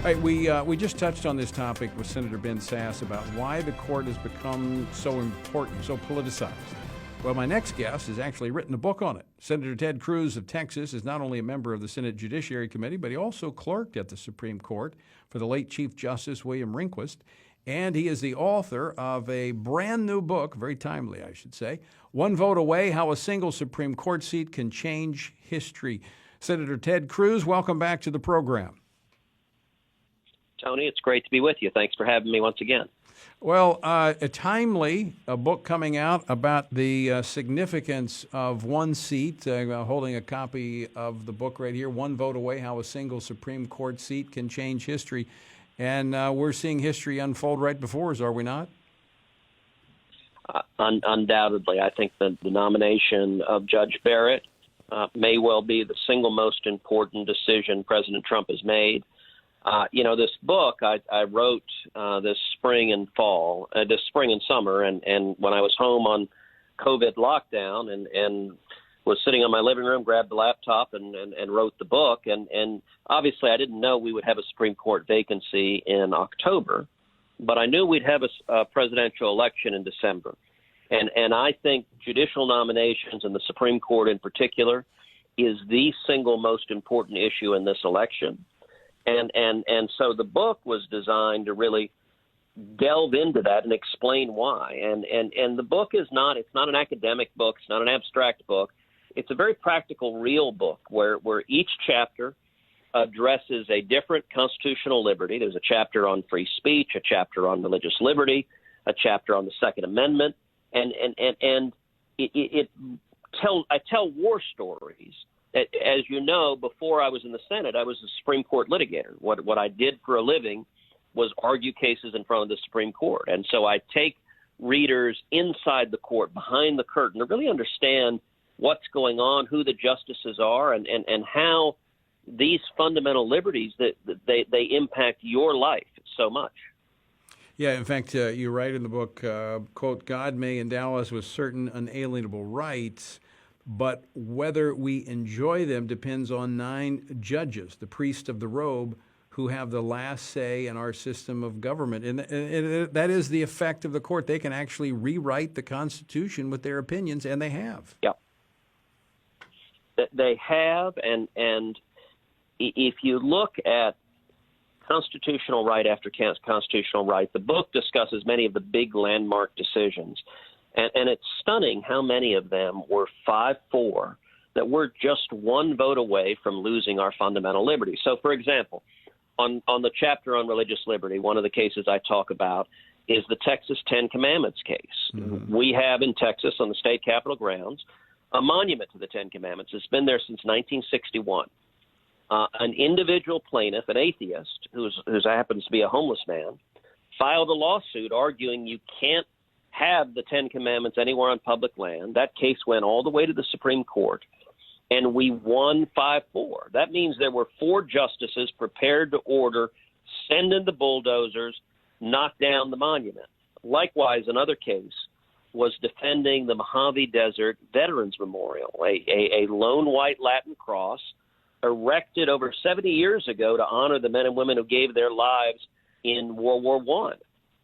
All right, we just touched on this topic with Senator Ben Sasse about why the court has become so important, so politicized. Well, my next guest has actually written a book on it. Senator Ted Cruz of Texas is not only a member of the Senate Judiciary Committee, but he also clerked at the Supreme Court for the late Chief Justice William Rehnquist. And he is the author of a brand new book, very timely, I should say, One Vote Away, How a Single Supreme Court Seat Can Change History. Senator Ted Cruz, welcome back to the program. Tony, it's great to be with you. Thanks for having me once again. Well, a book coming out about the significance of one seat. Holding a copy of the book right here, One Vote Away, How a Single Supreme Court Seat Can Change History. And we're seeing history unfold right before us, are we not? Undoubtedly. I think the nomination of Judge Barrett may well be the single most important decision President Trump has made. This book I wrote this spring and summer, and when I was home on COVID lockdown and was sitting on my living room, grabbed the laptop and wrote the book. And obviously I didn't know we would have a Supreme Court vacancy in October, but I knew we'd have a presidential election in December. And I think judicial nominations and the Supreme Court in particular is the single most important issue in this election. And so the book was designed to really delve into that and explain why. And the book it's not an academic book. It's not an abstract book. It's a very practical, real book where each chapter addresses a different constitutional liberty. There's a chapter on free speech, a chapter on religious liberty, a chapter on the Second Amendment. And I tell war stories. As you know, before I was in the Senate, I was a Supreme Court litigator. What I did for a living was argue cases in front of the Supreme Court. And so I take readers inside the court, behind the curtain, to really understand what's going on, who the justices are, and how these fundamental liberties that they impact your life so much. Yeah, in fact, you write in the book, quote, God may endow us with certain unalienable rights, but whether we enjoy them depends on 9 judges, the priest of the robe, who have the last say in our system of government. And that is the effect of the court. They can actually rewrite the Constitution with their opinions, and they have. Yeah. They have, and if you look at constitutional right after constitutional right, the book discusses many of the big landmark decisions. And it's stunning how many of them were 5-4, that we're just one vote away from losing our fundamental liberty. So, for example, on the chapter on religious liberty, one of the cases I talk about is the Texas 10 Commandments case. Mm-hmm. We have in Texas, on the state capitol grounds, a monument to the 10 Commandments. It's been there since 1961. An individual plaintiff, an atheist, who happens to be a homeless man, filed a lawsuit arguing you can't have the 10 Commandments anywhere on public land. That case went all the way to the Supreme Court, and we won 5-4. That means there were 4 justices prepared to order, send in the bulldozers, knock down the monument. Likewise, another case was defending the Mojave Desert Veterans Memorial, a lone white Latin cross erected over 70 years ago to honor the men and women who gave their lives in World War I.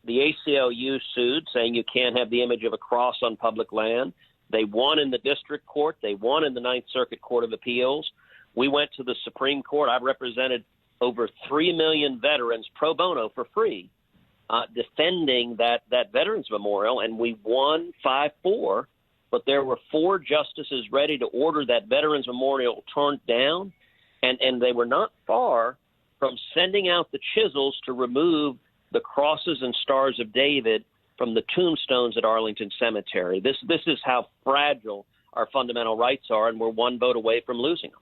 The ACLU sued, saying you can't have the image of a cross on public land. They won in the district court. They won in the Ninth Circuit Court of Appeals. We went to the Supreme Court. I've represented over 3 million veterans pro bono for free, defending that Veterans Memorial, and we won 5-4. But there were 4 justices ready to order that Veterans Memorial torn down, and they were not far from sending out the chisels to remove the crosses and stars of David from the tombstones at Arlington Cemetery. This is how fragile our fundamental rights are, and we're one vote away from losing them.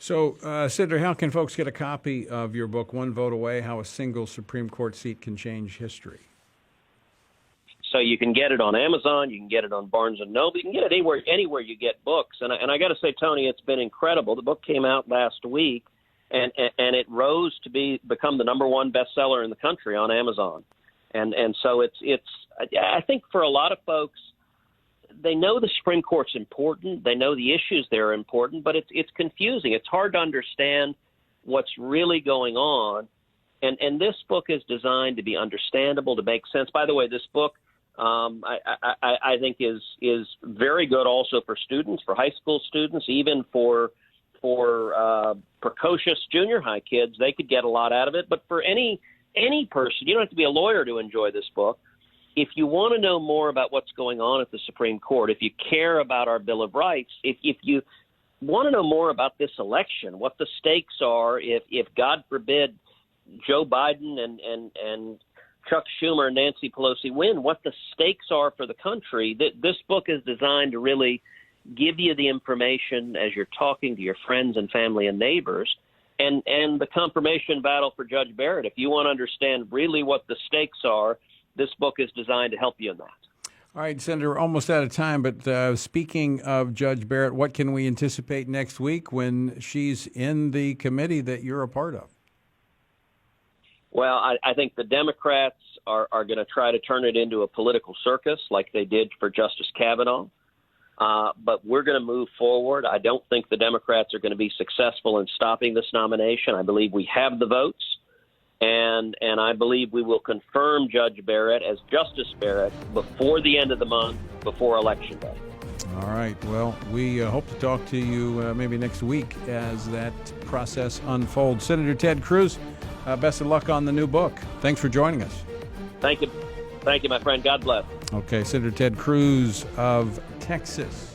So, Senator, how can folks get a copy of your book, One Vote Away, How a Single Supreme Court Seat Can Change History? So you can get it on Amazon, you can get it on Barnes & Noble, you can get it anywhere you get books. And I got to say, Tony, it's been incredible. The book came out last week, and it rose to become the #1 bestseller in the country on Amazon. And so it's I think for a lot of folks, they know the Supreme Court's important. They know the issues there are important, but it's confusing. It's hard to understand what's really going on. And this book is designed to be understandable, to make sense. By the way, this book I think is very good also for students, for high school students, even for precocious junior high kids. They could get a lot out of it. But for any person, you don't have to be a lawyer to enjoy this book. If you want to know more about what's going on at the Supreme Court, if you care about our Bill of Rights, if you want to know more about this election, what the stakes are, if God forbid Joe Biden and Chuck Schumer and Nancy Pelosi win, what the stakes are for the country, this book is designed to really give you the information as you're talking to your friends and family and neighbors. And the confirmation battle for Judge Barrett, if you want to understand really what the stakes are, this book is designed to help you in that. All right, Senator, we're almost out of time, but speaking of Judge Barrett, what can we anticipate next week when she's in the committee that you're a part of? Well, I think the Democrats are going to try to turn it into a political circus like they did for Justice Kavanaugh. But we're going to move forward. I don't think the Democrats are going to be successful in stopping this nomination. I believe we have the votes. And I believe we will confirm Judge Barrett as Justice Barrett before the end of the month, before Election Day. All right. Well, we hope to talk to you maybe next week as that process unfolds. Senator Ted Cruz, best of luck on the new book. Thanks for joining us. Thank you. Thank you, my friend. God bless. Okay, Senator Ted Cruz of Texas.